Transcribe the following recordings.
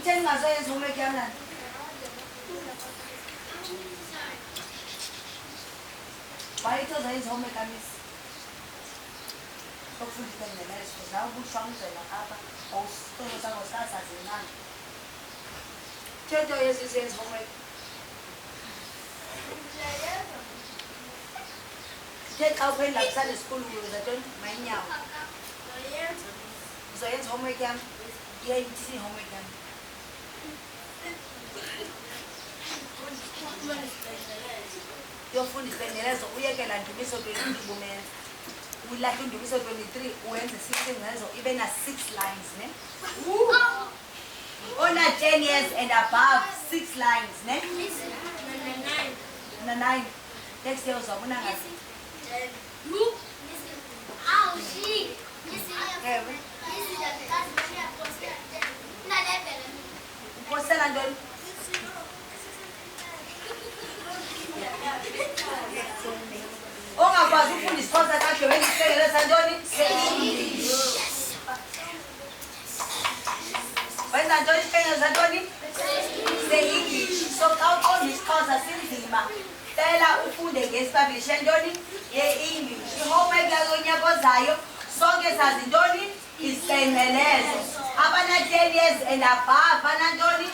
Kutheni ngasoyenza homework yami lana? Wayethoza yenza homework amisi. Okufundisa ngeneso, nawe ubushwangizela apha, awusitolo sakho sikasazinani. Thetho yenza homework. Xa uphendula kusale esikolweni uzatoni mainyawo. Uzoyenza homework yami? Iyayithini homework yami? Yofunda isibengelezo uyekela Ndumiso 23 bumenza. Ulahle Ndumiso 23 uwenze 6 ingelezo ibe na 6 lines, ne? Ona 10 years and above 6 lines, ne? Na 9. Next year uzabona ngathi. Uphosela ntoni? Ongakwazi ukufunda isixhosa kakhe wenza isibengelezo santoni? Wenza ntoni isibengelezo santoni? Se-English. So xa uqonda isixhosa sinzima. Cela ufunde nge-establish ntoni? Ye-English. I-homework yakonyaka ozayo sonke sazi ntoni? Isibengelezo. Abana 10 years and above banantoni?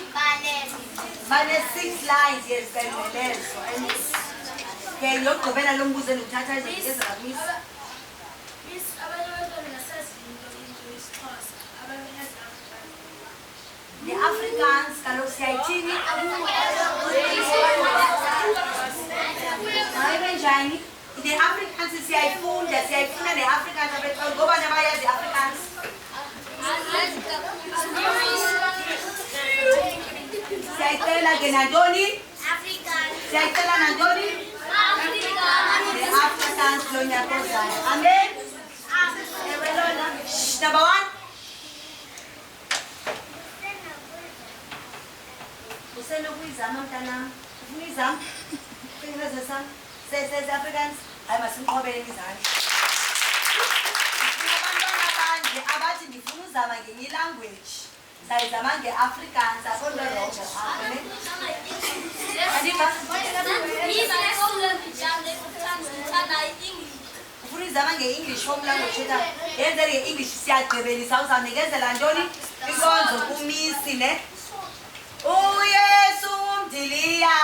Bane 6 lines yesibengelezo. Okay, yokugqibela lo mbuzo enduthatha ezenzeza kakwisi. Miss, abantu ngasazi into isixhosa, abantu Ne-Afrikaans kaloku siyayithini? Hayi njani? Ne-Afrikaans siyayifunda ne-Afrikaans abethu ngoba nabayazi i-Afrikaans. Siyayicela ke nantoni? Siyayicela nantoni? Ne-Afrikaans lo nyaka ozayo. Amen? Ewe lona. Number 1. Usenokuyizama mntanam? Ufuna uyizama? Isibengelezo sam? Se-Afrikaans? Hayi masimqhobele izandla. Abantwana abanje abathi ndifuna uzama ngenye ilanguage. Sayizama nge-Afrikaans, akho nto rongo apho, ne? Ufuna uyizama nge-English home language etha yenzele nge-English siyagqibelisa uzawunikezela ntoni? Inkonzo kumisi, ne? uYesu umdiliya.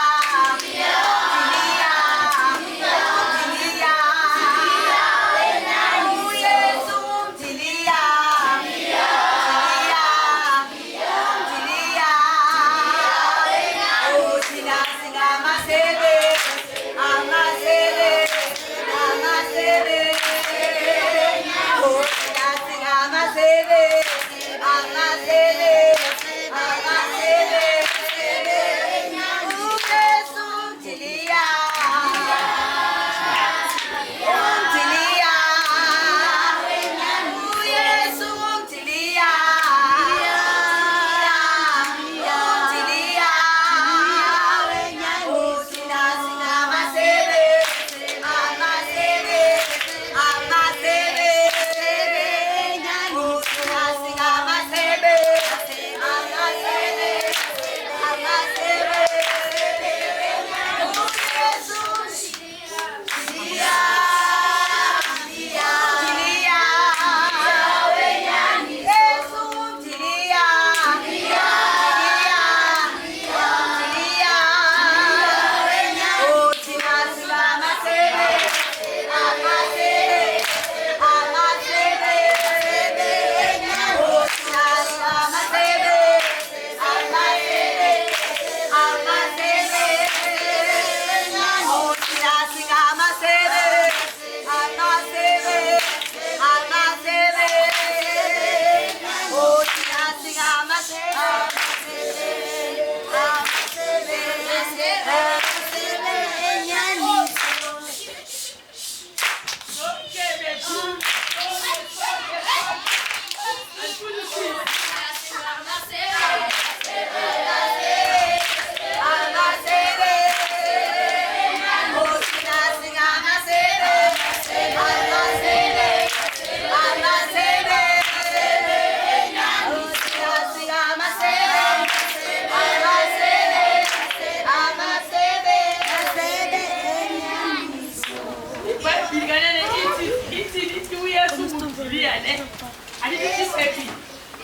happy.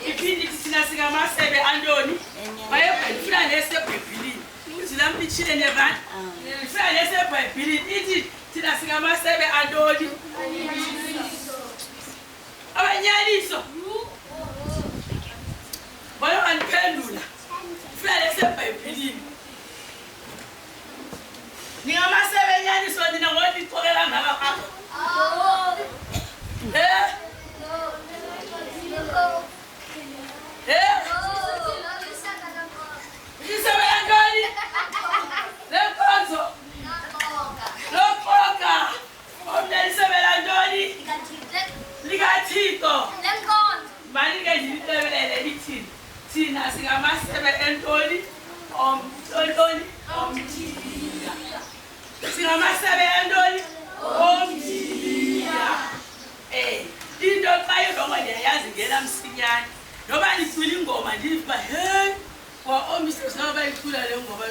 Iphindi thina singamasebe Antoni. Bayefuna lesebhayibhilini. Silampichile nevani. Ifuna lesebhayibhilini ithi thina singamasebe Antoni. Abanyaliso. Bona aniphendula. Ifuna lesebhayibhilini. Ningamasebe nyaliso nina ngothi iqokela ngaba apha. Thina singamasebe Antoni Antoni omjila. Singamasebe Antoni omjila. Into xa yodwa ndiyayazi ngela msinyane. Noba nicula ingoma ndiva hey kwa omise saba icula le ngoma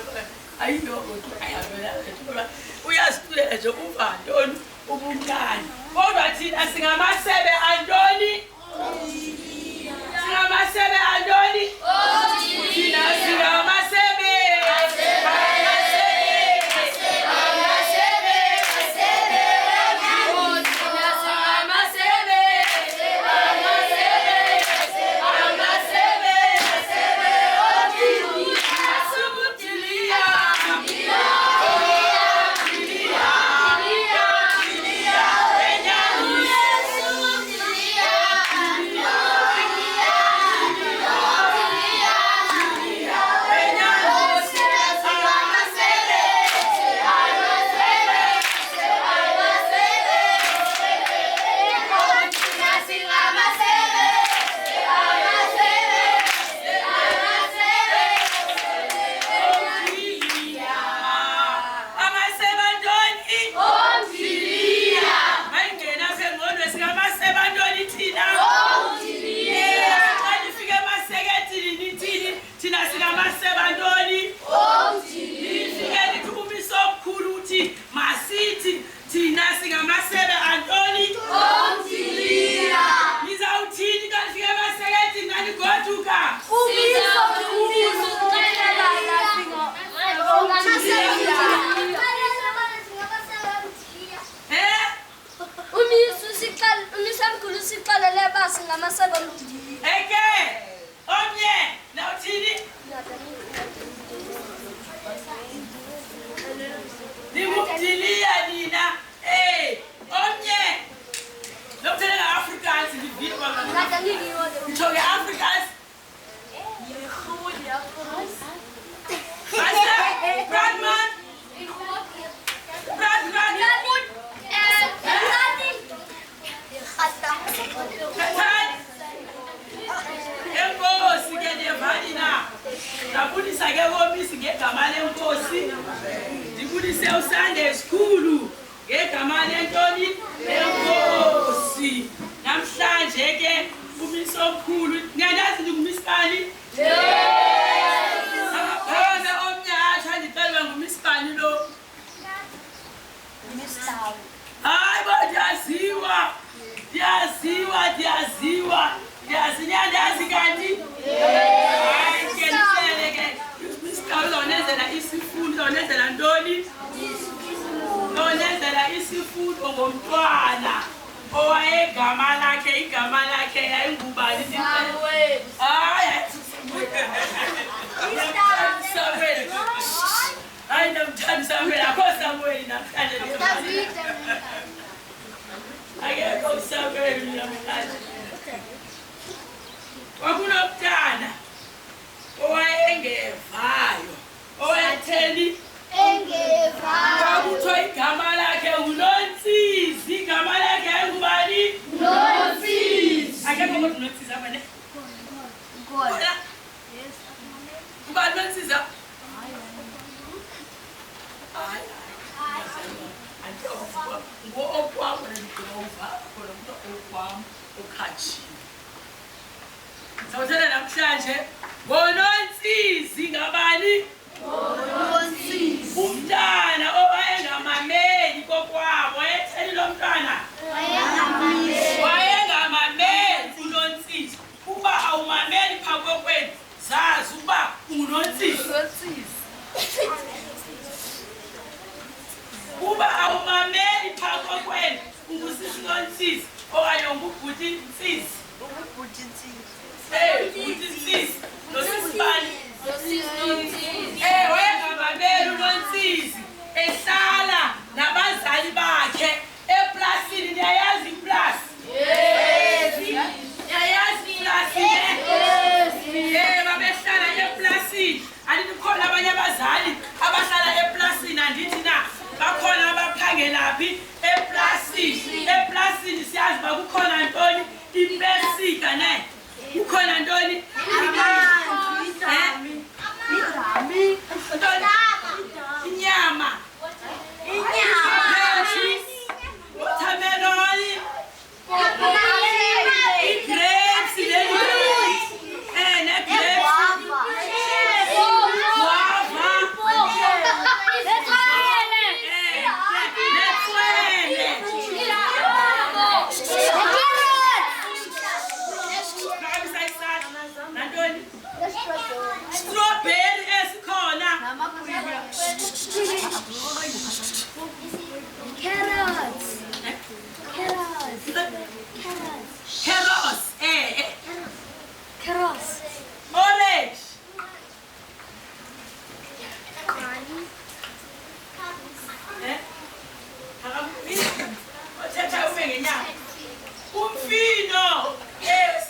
ayiyoko ayavela ngoba uyaziculela nje uva Antoni ubumnandi. Kodwa thina singamasebe Antoni singamasebe Antoni thina singamasebe Sunday school ngegama lentoni lenkosi namhlanje ke umiso omkhulu ngiyazi ngummisani sabaphana omnyasha ndicela ngummisani lo Mr. hayi bayaziwa ndiyazi kanti hayi ke Mr. uzonenzela isifundo uzonenzela ntoni uzonenzela isifundo ngomntwana owayegama lakhe yayingubani Samuel. hayi hayi namthanda Samuel akho Samuel namhlanje akekho Samuel namhlanje kwakunokutana owayengevayo owatheni kwakuthiwa igama lakhe uNontsizi igama lakhe yayingubani Nontsizi. akekho kodwa uNontsizi apha ne Ngoda. ubani uNontsizi apha ngokwam ndinova khona umntu okwam okhatshile sawuthela namhlanje ngoNontsizi ngabani umntana owayengamameli kokwabo wayetheni lo mntwana wayengamameli uNontsizi uTsisi noSibani wayengababeli uNontsizi ehlala nabazali bakhe eplasini. Niyayazi iplasi? Niyayazi iplasi ne? Babehlala eplasini. Andikhona abanye abazali abahlala eplasini andithi na bakhona abaphangelaphi eplasini. Eplasini siyazi uba kukhona ntoni? Ipesika ne? Kukhona ntoni? Inyama. Watermelon. Grapes. Strawberry esikhona. Carrots. Orange. Othetha ube ngenyama. Umfino. Yes.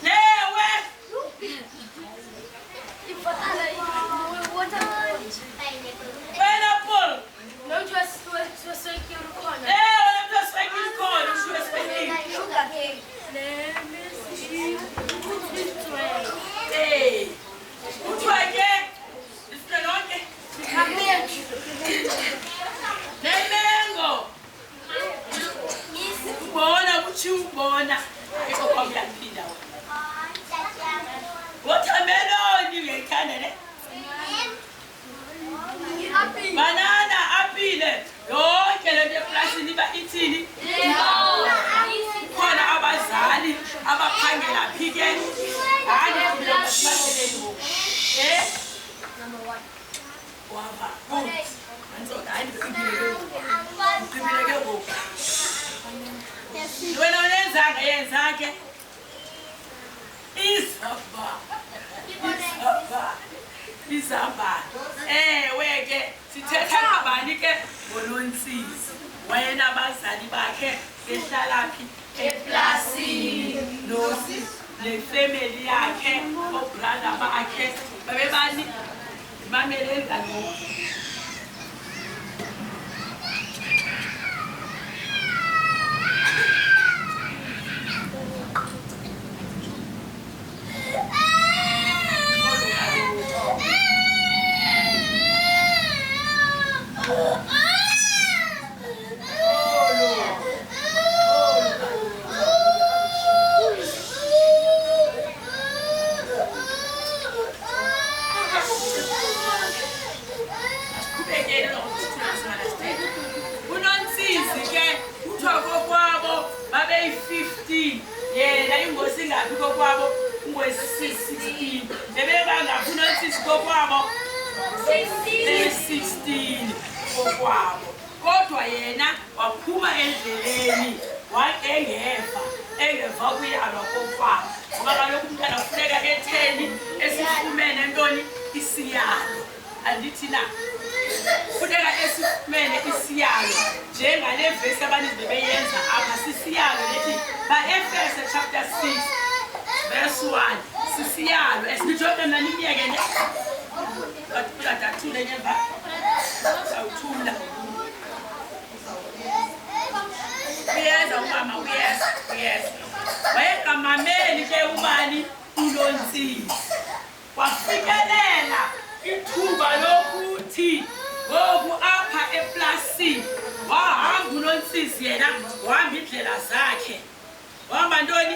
Lewe. Pineapple. Banana, apple, yonke lento eplasini iba ithini? Khona abazali abaphangela phike hayi kulebaseleni ngoku. Waba. Anzoda ayibikile ke ngoku. Wena unenzanga yenza ke. Izamba. Weke sithetha ngabani ke ngoNontsizi. Wena abazali bakhe behlalaphi eplasini nefamily yakhe obrother bakhe babebani mameleni kaloku. uNontsizi ke uthiwa kokwabo babeyi-15 yena ingosi ngaphi kokwabo ungosi-16 bebebangaphi uNontsizi kokwabo 16 kokwabo kodwa yena waphuma endleleni engeva kuyalwa kokwabo ngoba kaloku umntana kufuneka ke-10 esifumene ntoni isiyalo andithi na funeka esifumene isiyalo njengale vesi abaninzi bebeyenza apha sisiyalo lethi ba-Efese chapter 6 verse 1 sisiyalo esinijobe mna nimyeke ne ulathule nyemva uzawuthula uyeza umama uyeza wayengamameli ke ubani uNontsizi wafikelela ithuba lokuthi ngoku apha eplasini wahamba uNontsizi yena wahamba indlela zakhe wahamba ntoni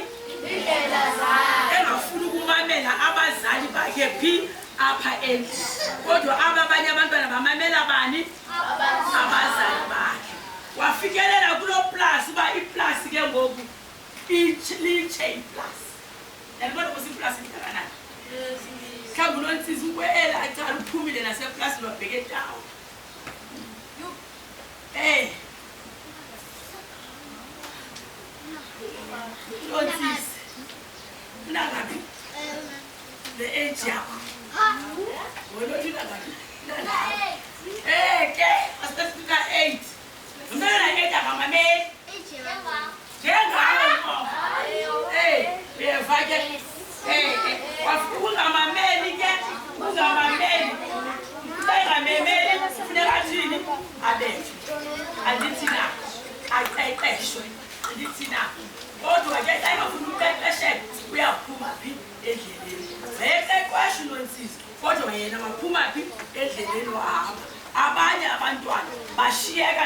indlela zakhe engafuni ukumamela abazali bakhe phi apha endlini kodwa abanye abantwana bamamela bani abazali bakhe wafikelela kulo plus uba iplasi ke ngoku litshe iplasi yalibona ukuthi iplasi likanani mhlawumbi uNontsizi ukwela acala uphumile naseplasini wabheke dawo Nonsisi. Unangapi? The age yakho. Wena uthi unangapi? Ke, asifika 8. Umntwana 8 akamameli. Njengawe mama. Uyeva ke. Wafika ungamameli ke. Ungamameli. Ungamameli kufuneka athini? Abethe. Andithi na. Aqeqeshwe. Andithi na. Kodwa ke xa engafuna uqeqesheka uyaphuma phi endleleni. Eqeqeshwe Nonsisi. Kodwa yena waphuma phi endleleni wahamba. Abanye abantwana bashiyeka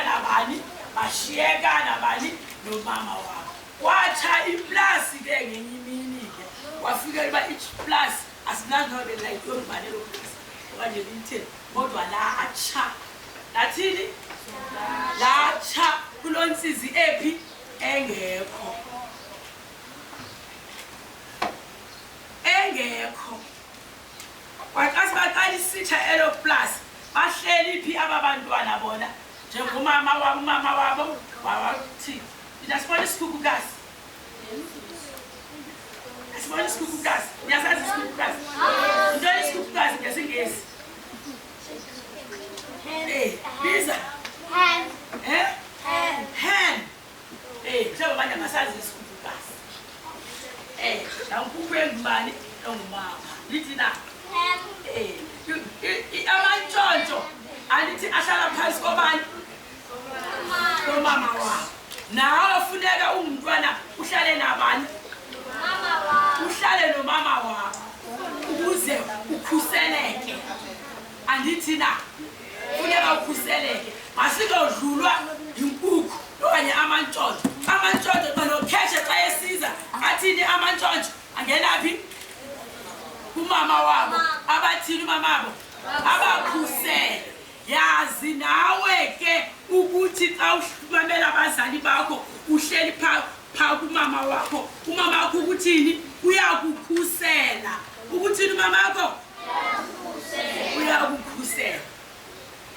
nabani nomama wabo. Watsha iplasi ke ngenye imini ke. Wafika uba iplasi asinangabe la iyombane lo plasi. Okanye lithini. Kodwa la atsha. Lathini? La atsha kuNonsisi ephi engekho. Kwaxasi baqala isitsha elo plus bahleli phi ababantwana bona njengomama wabo wathi ndasibona isikhukukazi niyasazi isikhukukazi ntoni isikhukukazi ngesingesi biza hen mhlawumbe abanye angasazi isikhukukazi nankukhu engubani engumama lithi na amantshontsho alithi ahlala phansi kobani komama wabo nawe funeka ungumntwana uhlale nabani uhlale nomama wabo ukuze ukhuseleke andithi na funeka ukhuseleke masingodlulwa yinkukhu okanye amantshontsho xa nokheshe xa esiza athini amantshontsho angenaphi kumama wabo abathini umamabo abakhusele yazi nawe ke ukuthi xa umamela abazali bakho uhleli pha kumama wakho ukuthini uyakukhusela ukuthini umama wakho uyakukhusela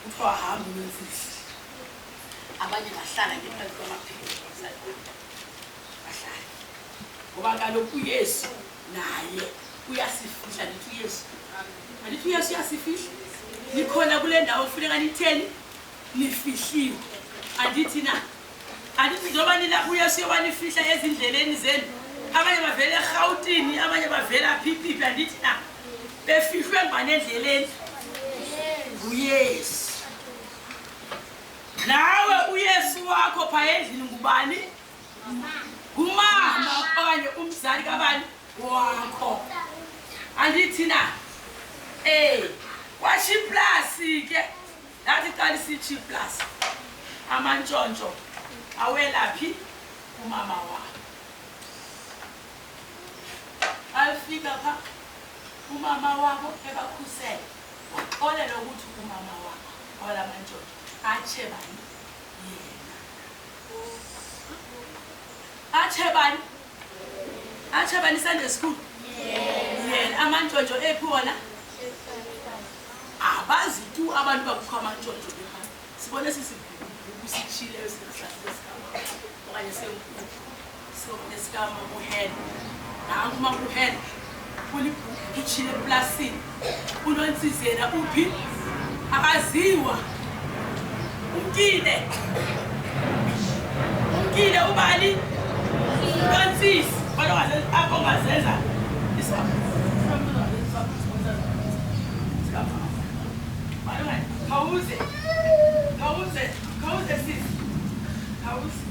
kuthiwa hamba Nonsisi abanye bahlala ngephansi kwamaphiko bahlala ngoba kaloku uYesu naye uyasifihla nithi uYesu alithi uYesu uyasifihla nikhona kule ndawo kufuneka nitheni nifihliwe andithi na andithi njengoba nilapho uYesu yobanifihla ezindleleni zenu abanye bavela eRhawutini abanye bavela phiphi andithi na befihlwe ngubani endleleni nguYesu nawe uYesu wakho pha endlini ngubani ngumama okanye umzali kabani wakho andithi na kwashi plasi ke lathi qala isithi plus amantshontsho awelaphi umama wakho alifika pha umama wakho ebakhusela waxolela ukuthi umama wakho wala mantshontsho atshe bani yena atshe bani Sunday school yena amantshontsho ephi wona abazi tu abantu bakukho amantshontsho bekhaya sibone sisitshile esihlahla okanye sibone sikama kuhena nangu makuhena kulitshile eplasini uNonsisi yena uphi akaziwa umkile ubani uNonsisi kodwa apho ngazenza Kawuze sis. Kawuze.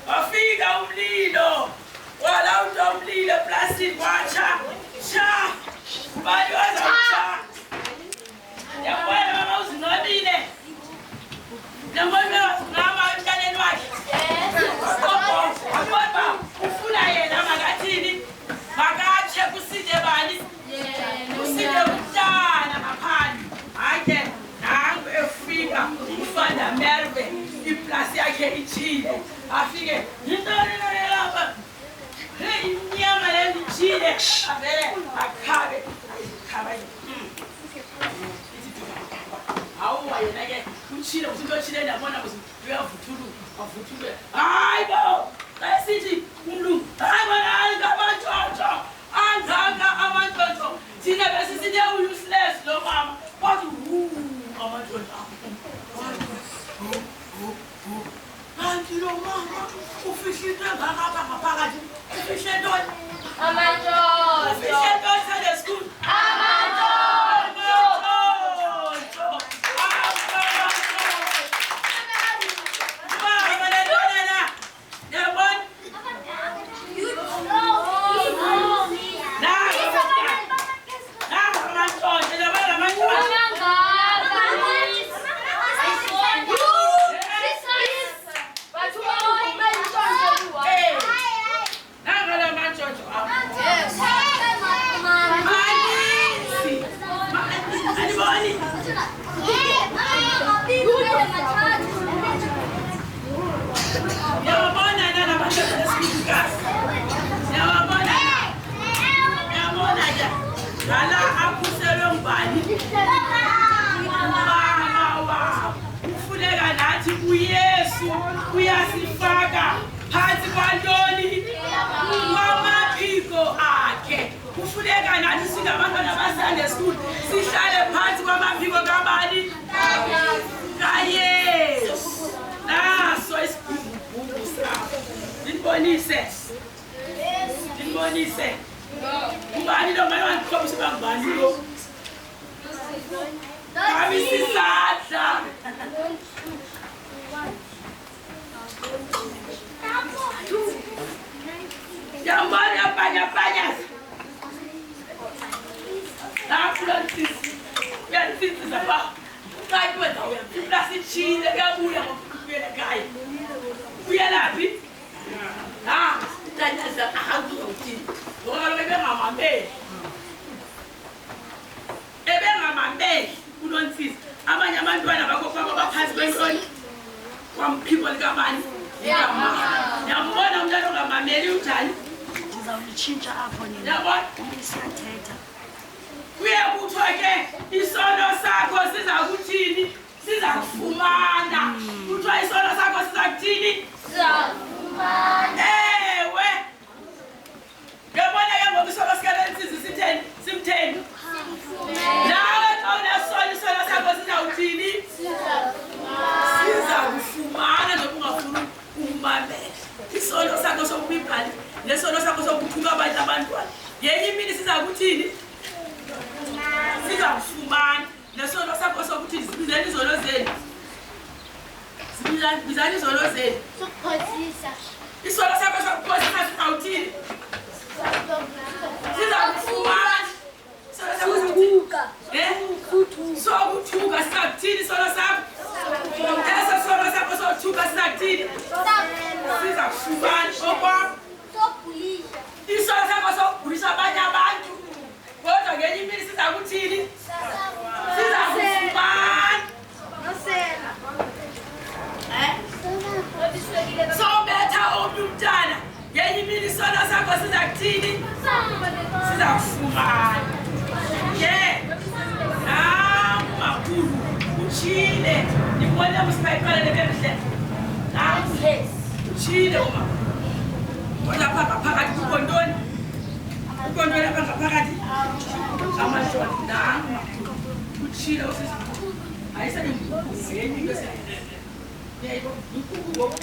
Wafika umlilo walawuta umlilo plastic wacha cha ubani wazacha yabona mama uzinobile nambona ngama emntaneni wakhe avele akhabe ayikhaba awuwa yena-ke utshile ukuthi into otshile ndabona uyavuthulwe hayi bo esithi umlungu hayi bona ngamantshontsho angaka amantshontsho thina besisithi useless lo mama wathi amantshontsho kanti lo mama ufihle into engakapha ngaphakathi ufihle ntoni Amantshontsho. ufihle ntoni Sunday school Lala akhuselwe ngubani umama wabo ufuneka nathi uYesu uyasifaka phansi kwantoni kwamaphiko akhe ufuneka nathi singabantwana baSunday school sihlale phansi kwamaphiko kabani kaYesu naso isigubhu sakho ndibonise ngubani lo mali wandikhombisa uba ngubani lo kami sisadla yambona yabhanyabhanyaza uyansizisa ba ucathi wenza uyaplasitshile uyabuya ngokuyela ekhaya uyelaphi utanyaza ahazuzawuthini ngoba kaloku ebengamameli uNonsisi abanye abantwana bakokwabo baphansi kwentoni kwamphiko likabani yambona umntwana ongamameli unjani Ndizawulitshintsha apho nina yabona siyathetha kuye kuthiwa ke isono sakho siza kuthini siza kufumana kuthiwa isono sakho siza kuthini ewe yabona ke ngoku isono sikaNonsisi sitheni simtheni nawe xa unesono isono sakho sizawuthini siza kufumana noba ungafuni ukumamela isono sakho sokubibhali nesono sakho sokuthuka abanye abantwana yenye imini siza kuthini siza kufumana nesono sakho sokuthini zibizani izono zenu bizani izono zenu isono sakho sokuphosisa sizawuthini siza kufumana sokuthuka sizakuthini isono sakho eso sono sakho sokuthuka sizakuthini siza kufumana okwam isono sakho sokugulisa abanye abantu kodwa ngenye imini siza kuthini siza kufumana sobetha omnye umntana ngenye imini isono sakho siza kuthini siza kufumana ke makhulu utshile ndibone musibhayiqala lebemhle utshile uma kodwa ngaphakathi kukho ntoni lapha ngaphakathi amantshontsho nanga utshile usisi ayisayimbuku ngenye into yayibona imbuku ngoku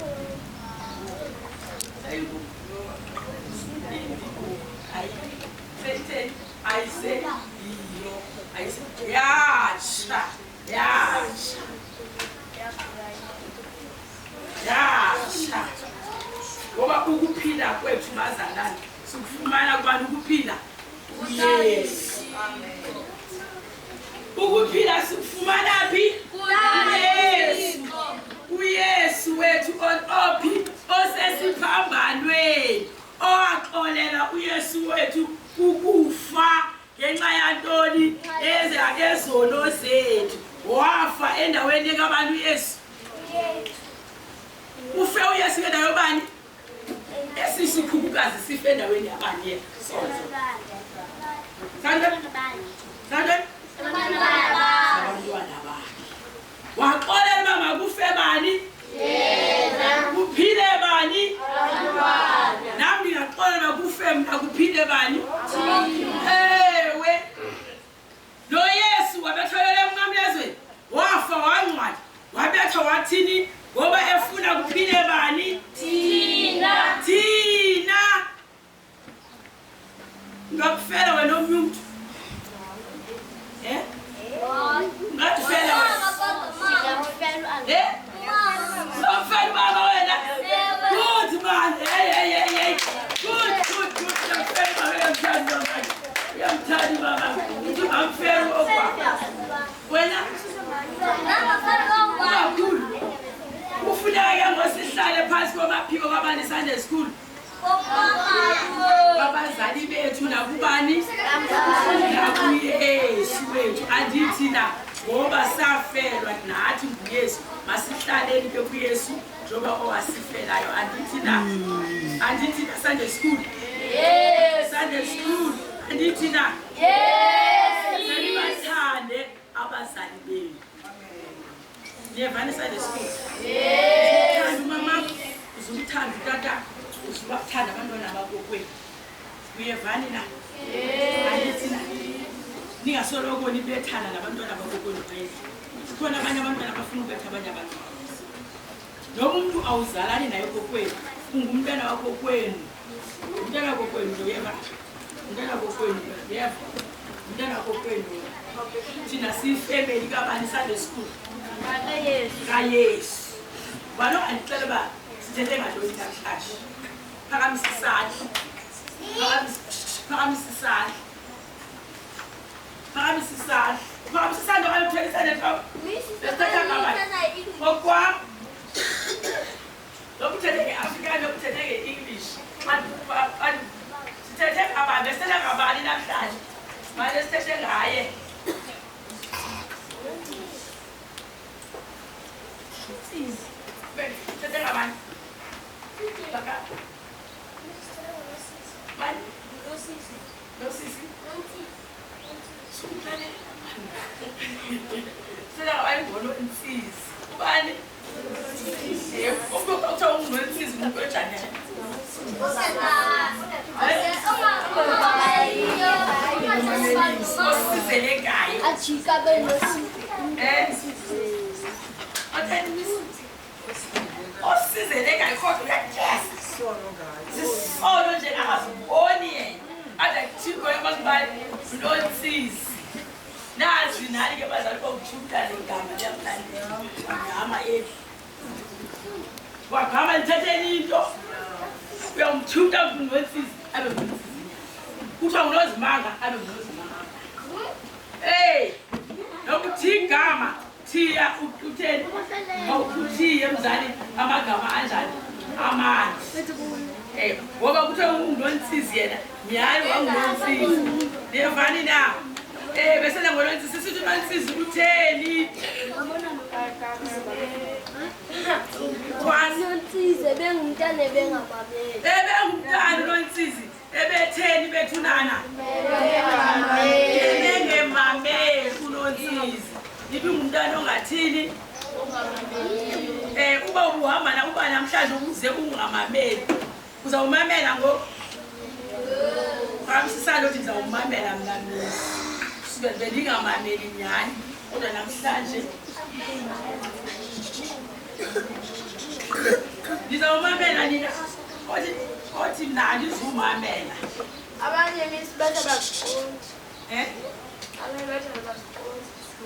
ayise yatsha ngoba ukuphila kwethu bazalana sikufumana kubani ukuphila uYesu ukuphila sikufumana phi uYesu wethu ophi osesiphambanweni owaxolela uYesu wethu ukufa ngenxa yantoni ezono zethu wafa endaweni ekabantu uYesu ufe uYesu endaweni yobani esisikhulu umuntu azisife endaweni yabani yena sonke abantwana bakhe waxolela uba makufe bani kuphile bani nami ngingaxolela kufe mna kuphile bani ewe lo Yesu wabetholele emnqamlezweni wafa wangcwatshwa wabethwa wathini ngoba efuna kuphile bani thina ngakufela wena omuntu ngakufela wena ngakufela baba wena good man good yamthandi baba ngikufela okwa wena ufuneka ngosihlale phansi komaphiko kwabani Sunday school abazali bethu nakubani nakuyesu wethu andithi na ngoba safelwa nathi nguYesu masihlaleni ke kuYesu njengoba owasifelayo andithi na Sunday school Sunday school andithi na nibathande abazali benu niyevana Sunday school mama uzumthanda utata usubathanda abantwana bakokwenu uyevani na andithi na ningasoloko nibethana nabantwana bakokwenu kukhona abanye abantwana abafuna ukubetha abanye abantwana noma umuntu awuzalani naye kokwenu ungumntwana wakokwenu umntwana wakokwenu loyeva umntwana wakokwenu yeva umntwana wakokwenu thina siyifamily kabani Sunday school kaYesu balo andicela uba sithethe ngantoni namhlanje phakamisa isandla okanye okwam lokuthethe nge-Afrikaans lokuthethe nge-English sithethe ngabani besithethe ngabani namhlanje manje sithethe ngaye sithethe ngabani Nosisi sithethe ngabani ngoNontsizi ubani kuthiwa unguNontsizi umuntu onjani osizelegayo osizelegayo kodwa uyakesa zisono nje angaziboni yena adathiko yabangibani uNontsizi nazi nani ke bazali bokuthutha legama liyamthanda eli wagama lithetheni into uyamthutha uNontsizi abe uNontsizi kuthiwa nguNozimanga abe nguNozimanga nokuthi igama thiya utheni awukuthiye mzali amagama anjani amanje ngoba kuthiwa nguNontsizi yena nyhani wanguNontsizi liyevani na besele ngoNontsizi sithi uNontsizi utheni uNontsizi ebengumntana ebengamameli uNontsizi ebetheni bethunana ebengemameli uNontsizi ibingumntana ongathini uba ubuhamba na uba namhlanje ukuze ungamameli uzawumamela ngo kamsisalo uthi ngizawumamela mna belingamameli nyhani kodwa namhlanje ngizawumamela nina othi mna andizumamela abanye misibetha baziqondi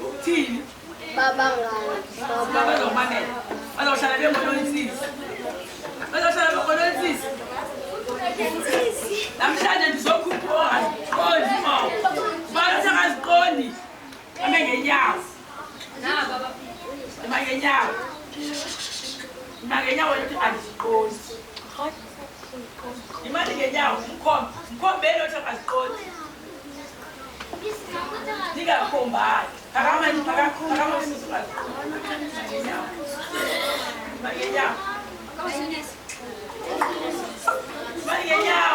ukuthini bazawumamela bazawuhlala bengoNontsizi namhlanje ndizokhupha bathi akaziqondi ame ngenyawo ngenyawo yokuthi andiziqondi imali ngenyawo mkhombeni othi akaziqondi ndingakhombani ngenyawo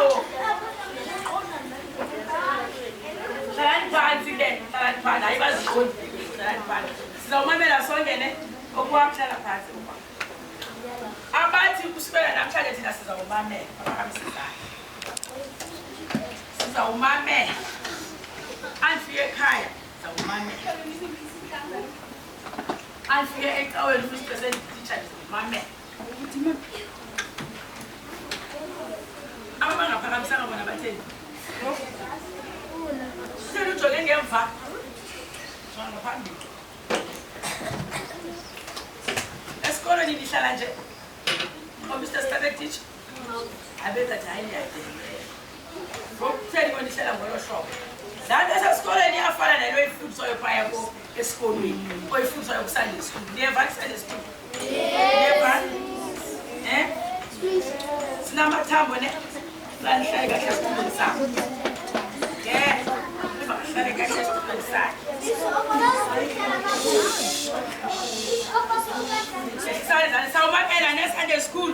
sizawumamela sizawumamela anifike ekhaya sizawumamela anifike ecaweni futhi besendititsha ndizawumamela abangaphakamisanga bona batheni sele ujonge ngemva ngaphambili esikolweni ndihlala nje Mr. Static teacher abenza nje hayi ngiyadengela ngokutheni kondihlala ngolo hlobo laa nto esesikolweni iyafana nalo oyifundiswayo phaya esikolweni oyifundiswayo kusande school niyeva kusande school niyeva sinamathambo ne lanihlale kahle esikolweni sakho bahlale kahle esikolweni sakhe sawumakela ne-Sunday school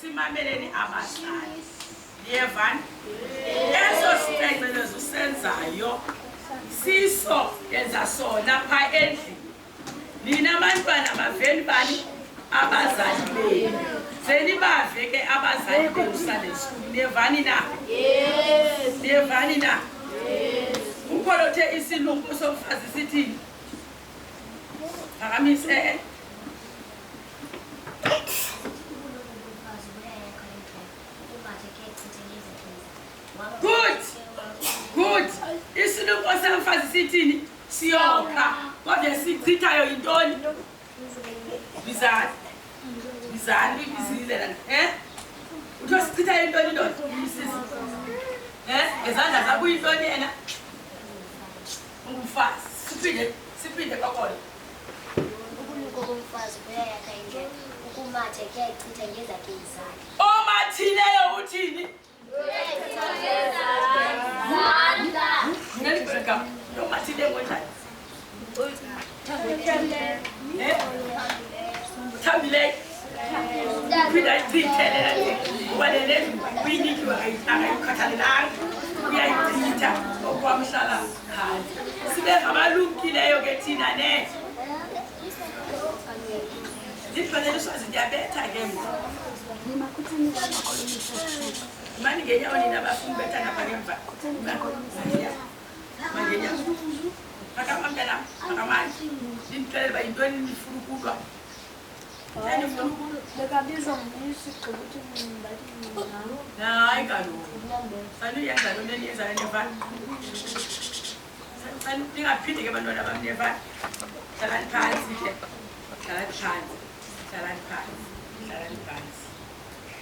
simameleni abazali niyevani eso sicengelo usenzayo siso yenza sona pha endlini nina abantwana baveni bani abazali benu senibave ke abazali benu Sunday school niyevani na niyevani na ukolothe isilungu somfazi sithini akamise good isilungu somfazi sithini siyokha kodwa sichithayo yintoni bizani bizile utho sichithayo yintoni ndoda ngezandla zakho uyintoni yena ungumfazi siphinde kwakhona umfazi uyayakha indlela ukumathe kuyayichitha ngezakhe izakhe omathileyo uthini omathileyo ngonjani thambileyo uphinda ichithelela ubalele uyinikiwe akayikhathalelanga uyayichitha okwamhlala khali sibe ngabalumkileyo ke thina ne ndifanele swazi ndiyabetha ke mna mani ngenyawo nina bafuna ubetha napha ngemva mangenyawo akamamntanam akamani ndimxelele uba yintoni nifuna ukulwa hayi kaloku sanuyenza loo nto eniyenzayo nevani ningaphinde ke bantwana bam nevani hlalani phantsi ke hlalani phantsi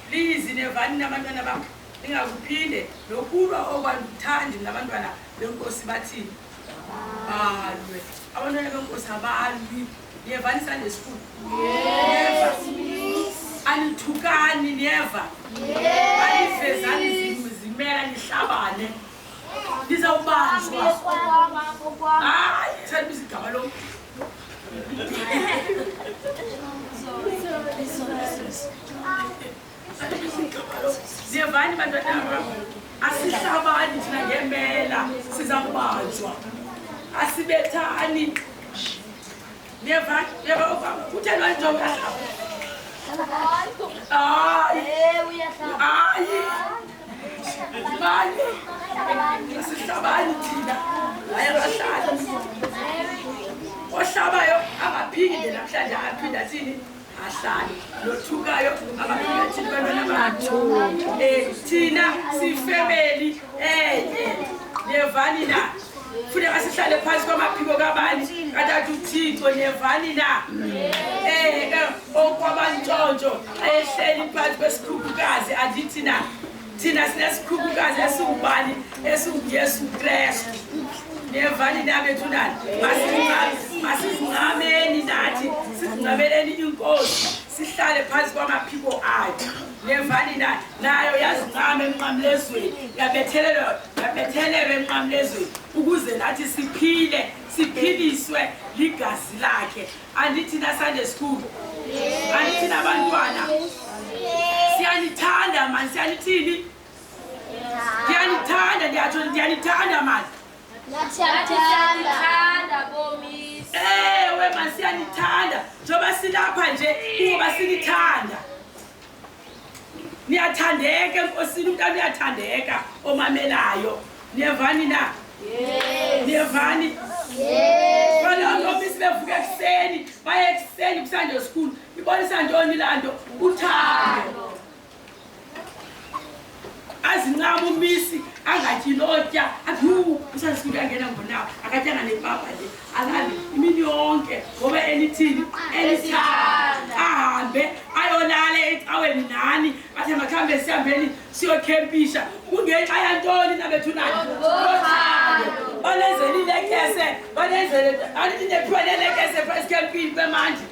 please nevani nabantwana bam ningakuphinde nokulwa okwanduthandi nabantwana benkosi bathini balwe abantwana benkosi abalwi niyevani Sunday school niyeva anithukani niyeva anivezani zimela nihlabane nizawubanjwa hayi salibiza igama lo niyevani bantwana asihlabani thina ngemela sizawubanjwa asibethani niyevani utheni wanjongo hayi bani asihlabani thina hayi abahlali ohlabayo angaphinde namhlanje aphinde athini ahlali nothukayo angaphinde athini bantwana bathu thina sifemeli niyevani na funeka sihlale phansi kwamaphiko kabani kathathu uThixo niyevani na okwabantshontsho ehleli phansi kwesikhukukazi andithi na thina sinesikhukukazi esingubani esinguYesu Kristu niyevani na bethunani masizingqameni nathi sizingqameleni inkosi sihlale phansi kwamaphiko akhe niyevani na nayo yazingqama emnqamlezweni yabethelelwa emnqamlezweni ukuze nathi siphile siphiliswe ligazi lakhe andithi na Sunday school andithi nabantwana siyanithanda mani siyanithini ndiyanithanda ndiyatsho ndiyanithanda mani Nathanda bomis ewe masiyanithanda njengoba silapha nje kuba sinithanda niyathandeka enkosini umntana uyathandeka omamelayo niyevani na niyevani balonto bisibevuka ekuseni baye ekuseni kuSunday school ibonisa ntoni lanto uthando azincama umisi angathi lotya athi uSunday school uyangena ngonawo akatyanga nepapa nje alali imini yonke ngoba enithini enithanda ahambe ayolala ecaweni nani athi makhambe sihambeni siyokhempisha kungenxa yantoni nabethu nani balenzele ilekese balenzele andithi nephiwa nelekese esikhempini kwemanje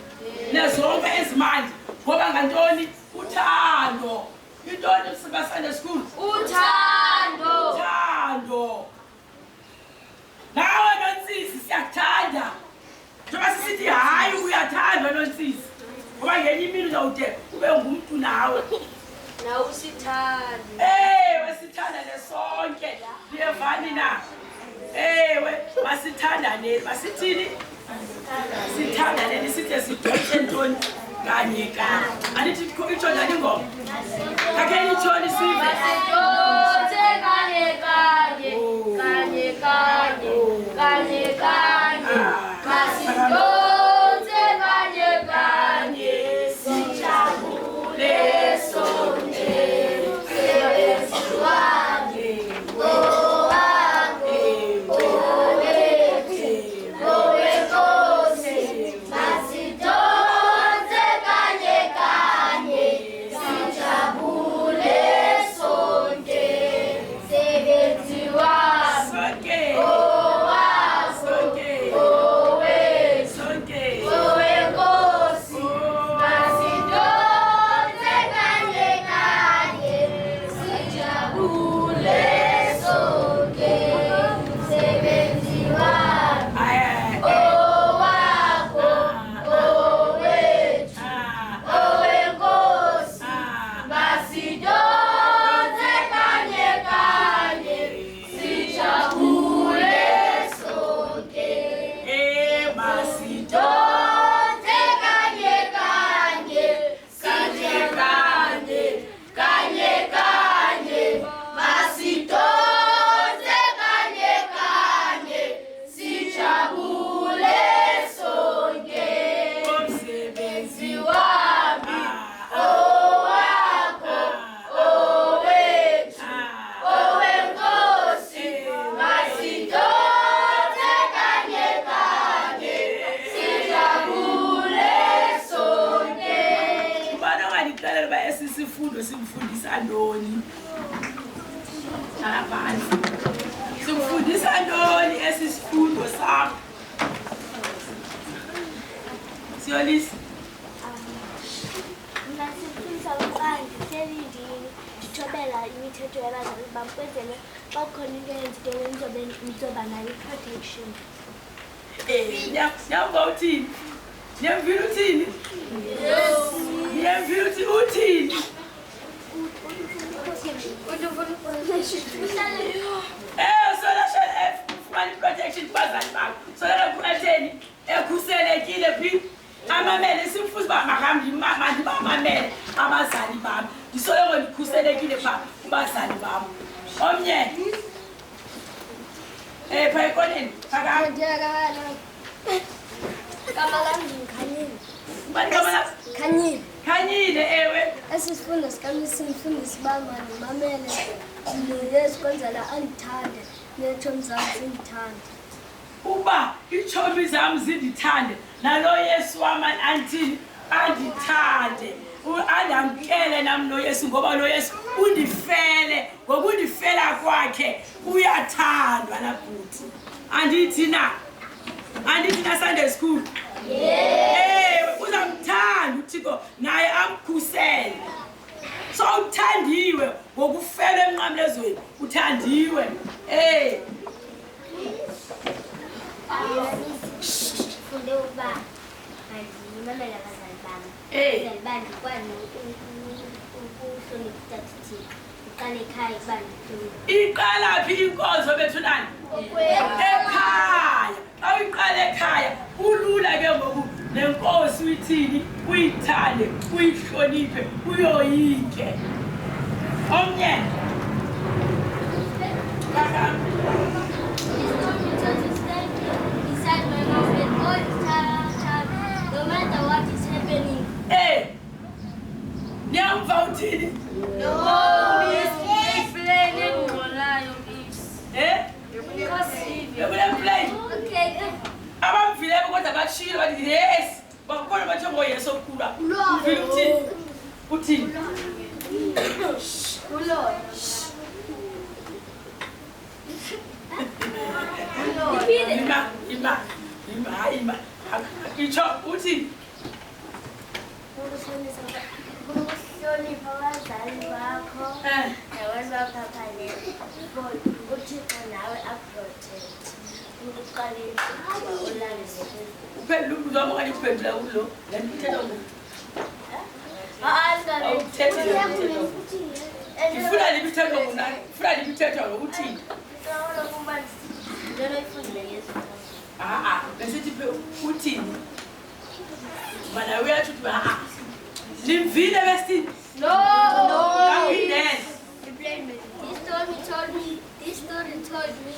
nezonke ezimanje ngoba ngantoni uthando intoni sibaSunday school Uthando. Nawe noNsisi siyakuthanda njengoba sisithi hayi uyathandwa noNsisi ngoba ngenye imini uzawude ube ngumuntu nawe Na usithanda. ewe sithandane sonke niyevani na ewe masithandane masithini sithandane sithe sidonse ntoni kanye kanye andithi itsho njani ingoma akhe itshoni sive Masidonse kanye kanye. Kanye kanye. Kanye kanye. Masidonse kanye kanye. Sijabule sonke. Sebenzi wami. Owami. Owethu. Owenkosi. Masidonse kanye kanye. Sijabule sonke. Sebenzi wami. sonke Owami. sonke Owethu. sonke Owenkosi. Masidonse kanye kanye. Sijabule sonke. Sebenzi wami. Owakho. Owethu. Owenkosi. Masidonse kanye kanye. Sijabule sonke. Donse kanye kanye. Kanye kanye. Kanye kanye. Masidonse kanye kanye. Sijabule sonke. Sebenzi wami. Owakho. Owethu. Owenkosi. Masidonse kanye kanye. Sijabule sonke. ubani onganixelela uba esi sifundo simfundisa ntoni abanye simfundisa ntoni esi sifundo sakho siyolisa Ngasifundisa ukuba ndihleli ndithobela imithetho yabazali bam kwenzele bakhona into eyenzikeyo ndizoba nayo i-protection. nyamva uthini nyamvile uthini nyamvile uthi uthini solashela efumana i-protection kubazali bakho solala kuatheni ekhuselekile phi amamele simfuza uba mandibamamele abazali bam ndisoloko ndikhuselekile pha kubazali bam omnye pha ekoneni phakam Gama lam ndimkhanyile. ubani gama lakho Khanyile. khanyile ewe Esi sifundo sikami simfundisa uba mandimamele ndilungezi kwenzela andithande neetshomi zam zindithande. uba iitshomi zam zindithande nalo Yesu wam andithini andithande andamkele nam noYesu ngoba lo Yesu undifele ngokundifela kwakhe uyathandwa nabhuti andithi na Sunday school uzamthanda uThixo naye amkhusele so uthandiwe ngokufela emnqamlezweni uthandiwe Funde ukuba mandimamele abazali bam. Abazali bam ndikwazi ukuhlonipha utata uThixo. iqale ekhaya kubani iqala phi inkonzo bethu nani ekhaya xa uyiqala ekhaya kulula ke ngoku nenkosi uyithini uyithande uyihloniphe uyoyike omnye beside my mom and all the time, no matter what is happening. niyamva uthini ekulemplane Okay, abamvileko kodwa bashile bathi yes bakhona bathe ngoyesu okhula uvile uthini ima itsho uthini ukuhlonipha abazali bakho nabantu baphaphane uthixo nawe aprotect ukuqaleni ulale uphendula umbuzo wami okanye uphendula kulo le nto ithetha ifuna libithethwa kunani ifuna libithethwa ngokuthini besithi uthini mana uyatsho uthi nimvile besithini kaphindele This story told me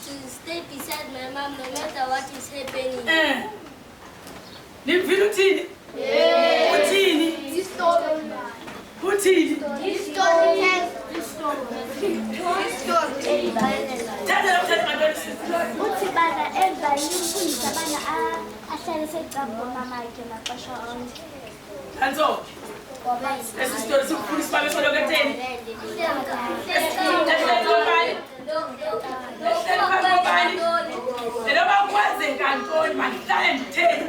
to stay beside my mom no matter what is happening. nimvile uthini uthini uthini thathela uthetha ngantoni Uthi bana emva nimfundisa bana ahlale secambo mamakhe maxesha onke. kanso esi sitori sikufundisa uba besoloketheni eloba kwenzeka ntoni mandihlale nditheni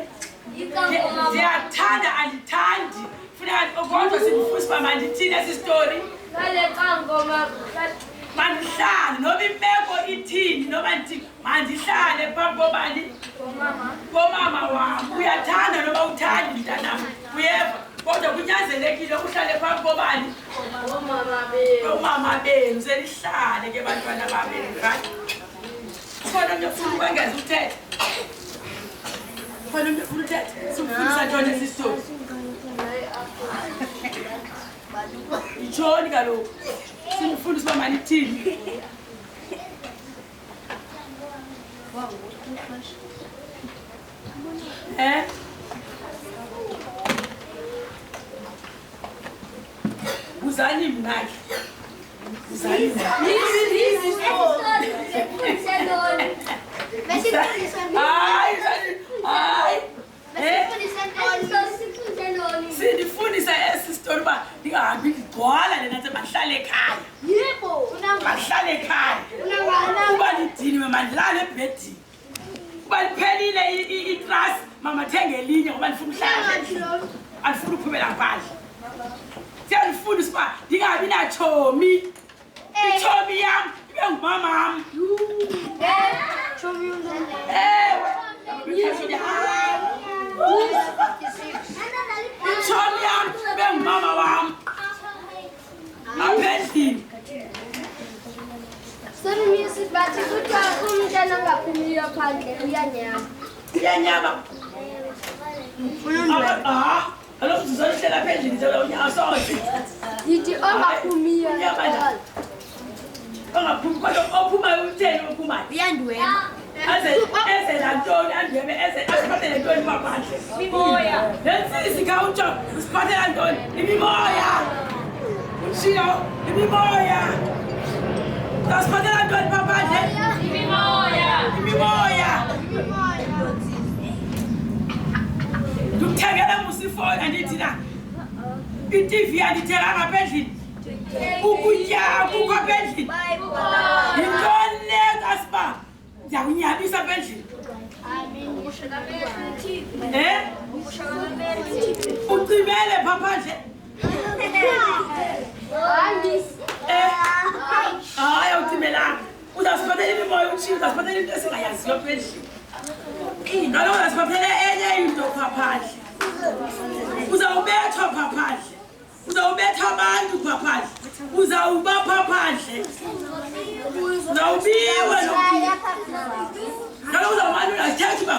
ndiyathanda andithandi funeka kodwa simfundisa uba mandithini esi sitori mandihlale noba imeko ithini noba ndithi mandihlale phambi kobani komama wam uyathanda noba uthandi mntanam uyeva kodwa kunyanzelekile uhlale phambi kobani omama benu selihlale ke bantwana babenu right khona omnye ufuna ukwengeza uthethe khona omnye ufuna uthethe simfundisa ntoni esi sitori yitshoni kaloku simfundisa uba manithini buzani mnake buzani sindifundisa esi sitori uba ndingahambi ndigcwala lena nse mahlale ekhaya mahlale ekhaya uba ndidiniwe mandilale ebhedini uba liphelile itrasi mamathenge elinye ngoba ndifuna uhlala andifuna uphumela mpandla siyandifundisa uba ndingabi natshomi itshomi yam ibe ngumamam itshomi yam ibe ngumama wam apha endlini Bathi kuthiwa umntana ongaphumiyo phandle uyanyama. uyanyama kaloku ndizolihlala apha endlini sosoze Yithi ongaphumiyo ongaphumi kodwa ophumayo utheni ophumayo ezela ntoni andwebe asiphathele ntoni maphandle lensisi khawutsho usiphathela ntoni imimoya utshiyo imimoya asiphathela ntoni maphandle imimoya ndikuthengele musifoni andithi na i-TV andithenganga apha endlini ukutya kukho apha endlini yintoni le kasiba ndiyakunyabisa apha endlini ucimele pha phandle hayi awucimelanga uzasiphathela imimoya utshile uzasiphathela into esingayaziyo apha endlini kaloku uzasiphathele enye into pha phandle uzawubethwa pha phandle uzawubetha abantu phandle uzawubapha phandle uzawubiwe kaloku uzawumane unathetha